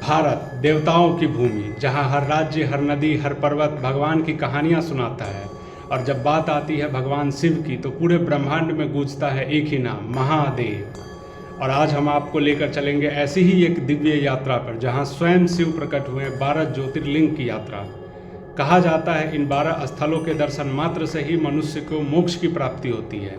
भारत देवताओं की भूमि, जहाँ हर राज्य, हर नदी, हर पर्वत भगवान की कहानियाँ सुनाता है। और जब बात आती है भगवान शिव की तो पूरे ब्रह्मांड में गूंजता है एक ही नाम, महादेव। और आज हम आपको लेकर चलेंगे ऐसी ही एक दिव्य यात्रा पर, जहाँ स्वयं शिव प्रकट हुए 12 ज्योतिर्लिंग की यात्रा। कहा जाता है इन 12 स्थलों के दर्शन मात्र से ही मनुष्य को मोक्ष की प्राप्ति होती है।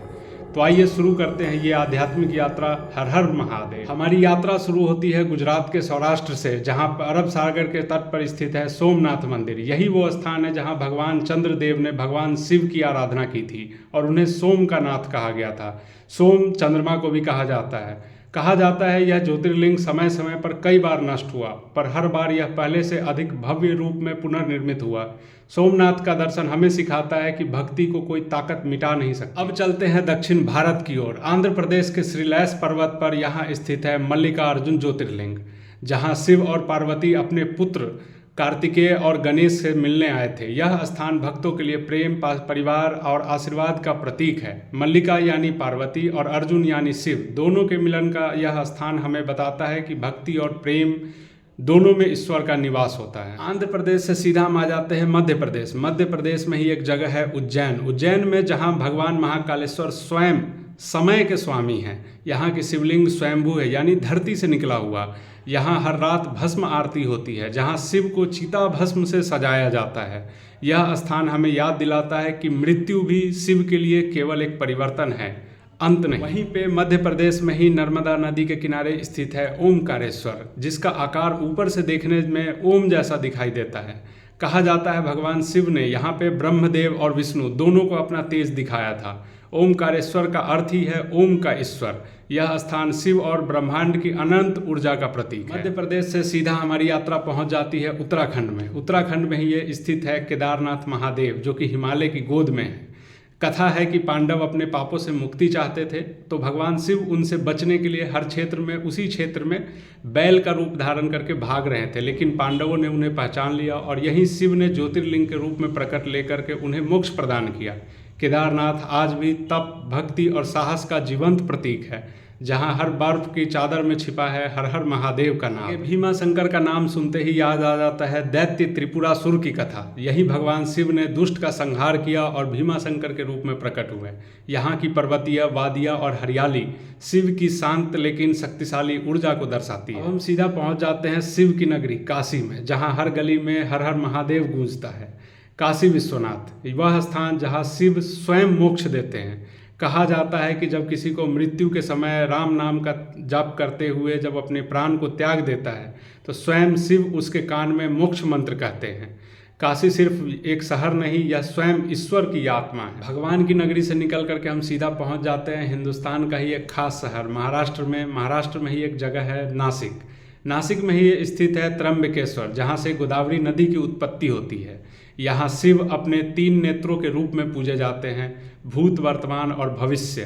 तो आइए शुरू करते हैं ये आध्यात्मिक यात्रा। हर हर महादेव। हमारी यात्रा शुरू होती है गुजरात के सौराष्ट्र से, जहाँ अरब सागर के तट पर स्थित है सोमनाथ मंदिर। यही वो स्थान है जहाँ भगवान चंद्रदेव ने भगवान शिव की आराधना की थी और उन्हें सोम का नाथ कहा गया था। सोम चंद्रमा को भी कहा जाता है। कहा जाता है यह ज्योतिर्लिंग समय समय पर कई बार नष्ट हुआ, पर हर बार यह पहले से अधिक भव्य रूप में पुनर्निर्मित हुआ। सोमनाथ का दर्शन हमें सिखाता है कि भक्ति को कोई ताकत मिटा नहीं सकती। अब चलते हैं दक्षिण भारत की ओर। आंध्र प्रदेश के श्रीलैस पर्वत पर यहाँ स्थित है मल्लिकार्जुन ज्योतिर्लिंग, जहाँ शिव और पार्वती अपने पुत्र कार्तिकेय और गणेश से मिलने आए थे। यह स्थान भक्तों के लिए प्रेम, परिवार और आशीर्वाद का प्रतीक है। मल्लिका यानी पार्वती और अर्जुन यानी शिव, दोनों के मिलन का यह स्थान हमें बताता है कि भक्ति और प्रेम दोनों में ईश्वर का निवास होता है। आंध्र प्रदेश से सीधा हम आ जाते हैं मध्य प्रदेश। मध्य प्रदेश में ही एक जगह है उज्जैन। उज्जैन में जहाँ भगवान महाकालेश्वर स्वयं समय के स्वामी हैं। यहाँ की शिवलिंग स्वयंभू है, यानी धरती से निकला हुआ। यहाँ हर रात भस्म आरती होती है, जहाँ शिव को चिता भस्म से सजाया जाता है। यह स्थान हमें याद दिलाता है कि मृत्यु भी शिव के लिए केवल एक परिवर्तन है, अंत नहीं। वहीं पे मध्य प्रदेश में ही नर्मदा नदी के किनारे स्थित है ओमकारेश्वर, जिसका आकार ऊपर से देखने में ओम जैसा दिखाई देता है। कहा जाता है भगवान शिव ने यहाँ पे ब्रह्मदेव और विष्णु दोनों को अपना तेज दिखाया था। ओमकारेश्वर का अर्थ ही है ओम का ईश्वर। यह स्थान शिव और ब्रह्मांड की अनंत ऊर्जा का प्रतीक है। मध्य प्रदेश से सीधा हमारी यात्रा पहुंच जाती है उत्तराखंड में। उत्तराखंड में ही ये स्थित है केदारनाथ महादेव, जो कि हिमालय की गोद में है। कथा है कि पांडव अपने पापों से मुक्ति चाहते थे, तो भगवान शिव उनसे बचने के लिए हर क्षेत्र में, उसी क्षेत्र में बैल का रूप धारण करके भाग रहे थे, लेकिन पांडवों ने उन्हें पहचान लिया और यहीं शिव ने ज्योतिर्लिंग के रूप में प्रकट लेकर के उन्हें मोक्ष प्रदान किया। केदारनाथ आज भी तप, भक्ति और साहस का जीवंत प्रतीक है, जहाँ हर बर्फ की चादर में छिपा है हर हर महादेव का नाम। भीमा शंकर का नाम सुनते ही याद आ जाता है दैत्य त्रिपुरासुर की कथा। यही भगवान शिव ने दुष्ट का संहार किया और भीमा शंकर के रूप में प्रकट हुए। यहाँ की पर्वतीय वादियाँ और हरियाली शिव की शांत लेकिन शक्तिशाली ऊर्जा को दर्शाती है। हम सीधा पहुँच जाते हैं शिव की नगरी काशी में, जहाँ हर गली में हर हर महादेव गूंजता है। काशी विश्वनाथ वह स्थान जहाँ शिव स्वयं मोक्ष देते हैं। कहा जाता है कि जब किसी को मृत्यु के समय राम नाम का जाप करते हुए जब अपने प्राण को त्याग देता है, तो स्वयं शिव उसके कान में मोक्ष मंत्र कहते हैं। काशी सिर्फ एक शहर नहीं, यह स्वयं ईश्वर की आत्मा है। भगवान की नगरी से निकल करके हम सीधा पहुंच जाते हैं हिंदुस्तान का ही एक खास शहर महाराष्ट्र में। महाराष्ट्र में ही एक जगह है नासिक। नासिक में ही स्थित है त्र्यंबकेश्वर, जहाँ से गोदावरी नदी की उत्पत्ति होती है। यहाँ शिव अपने 3 नेत्रों के रूप में पूजे जाते हैं, भूत, वर्तमान और भविष्य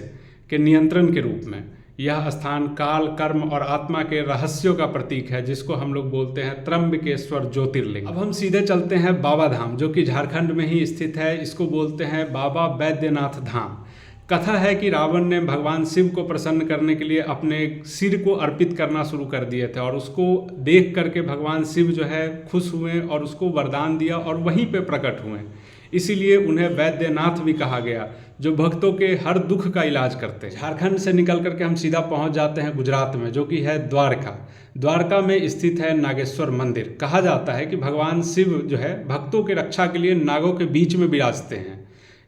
के नियंत्रण के रूप में। यह स्थान काल, कर्म और आत्मा के रहस्यों का प्रतीक है, जिसको हम लोग बोलते हैं त्र्यंबकेश्वर ज्योतिर्लिंग। अब हम सीधे चलते हैं बाबा धाम, जो कि झारखंड में ही स्थित है। इसको बोलते हैं बाबा बैद्यनाथ धाम। कथा है कि रावण ने भगवान शिव को प्रसन्न करने के लिए अपने सिर को अर्पित करना शुरू कर दिए थे, और उसको देख करके भगवान शिव जो है खुश हुए और उसको वरदान दिया और वहीं पे प्रकट हुए। इसीलिए उन्हें वैद्यनाथ भी कहा गया, जो भक्तों के हर दुख का इलाज करते हैं। झारखंड से निकल करके हम सीधा पहुंच जाते हैं गुजरात में, जो कि है द्वारका। द्वारका में स्थित है नागेश्वर मंदिर। कहा जाता है कि भगवान शिव जो है भक्तों की रक्षा के लिए नागों के बीच में विराजते हैं।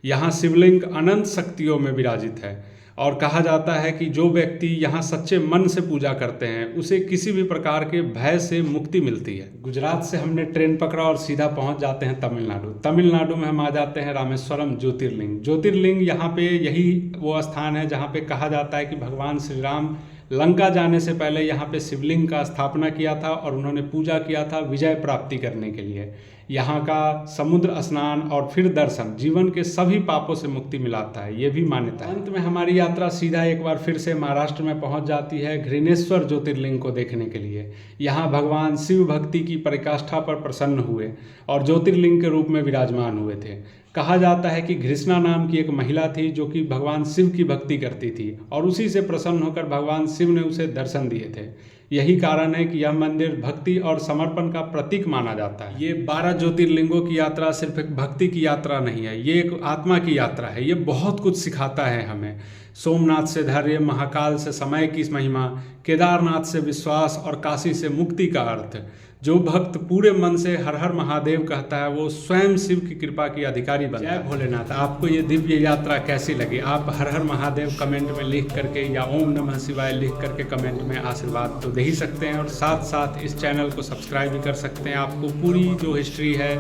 यहाँ शिवलिंग अनंत शक्तियों में विराजित है, और कहा जाता है कि जो व्यक्ति यहाँ सच्चे मन से पूजा करते हैं उसे किसी भी प्रकार के भय से मुक्ति मिलती है। गुजरात से हमने ट्रेन पकड़ा और सीधा पहुँच जाते हैं तमिलनाडु। तमिलनाडु में हम आ जाते हैं रामेश्वरम ज्योतिर्लिंग। ज्योतिर्लिंग यहाँ पे यही वो स्थान है जहाँ पे कहा जाता है कि भगवान श्री राम लंका जाने से पहले यहाँ पे शिवलिंग का स्थापना किया था और उन्होंने पूजा किया था विजय प्राप्ति करने के लिए। यहाँ का समुद्र स्नान और फिर दर्शन जीवन के सभी पापों से मुक्ति मिलाता है, ये भी मान्यता है। अंत में हमारी यात्रा सीधा एक बार फिर से महाराष्ट्र में पहुँच जाती है घृणेश्वर ज्योतिर्लिंग को देखने के लिए। यहाँ भगवान शिव भक्ति की पराकाष्ठा पर प्रसन्न हुए और ज्योतिर्लिंग के रूप में विराजमान हुए थे। कहा जाता है कि घृष्णा नाम की एक महिला थी जो कि भगवान शिव की भक्ति करती थी, और उसी से प्रसन्न होकर भगवान शिव ने उसे दर्शन दिए थे। यही कारण है कि यह मंदिर भक्ति और समर्पण का प्रतीक माना जाता है। ये 12 ज्योतिर्लिंगों की यात्रा सिर्फ एक भक्ति की यात्रा नहीं है, ये एक आत्मा की यात्रा है। ये बहुत कुछ सिखाता है हमें। सोमनाथ से धैर्य, महाकाल से समय की महिमा, केदारनाथ से विश्वास और काशी से मुक्ति का अर्थ। जो भक्त पूरे मन से हर हर महादेव कहता है वो स्वयं शिव की कृपा की अधिकारी बनता है। जय भोलेनाथ। आपको ये दिव्य यात्रा कैसी लगी? आप हर हर महादेव कमेंट में लिख करके या ओम नमः शिवाय लिख करके कमेंट में आशीर्वाद तो दे ही सकते हैं, और साथ साथ इस चैनल को सब्सक्राइब भी कर सकते हैं। आपको पूरी जो हिस्ट्री है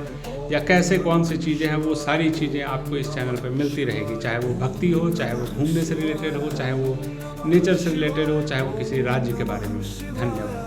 या कैसे कौन सी चीज़ें हैं वो सारी चीज़ें आपको इस चैनल पर मिलती रहेगी, चाहे वो भक्ति हो, चाहे वो घूमने से रिलेटेड हो, चाहे वो नेचर से रिलेटेड हो, चाहे वो किसी राज्य के बारे में। धन्यवाद।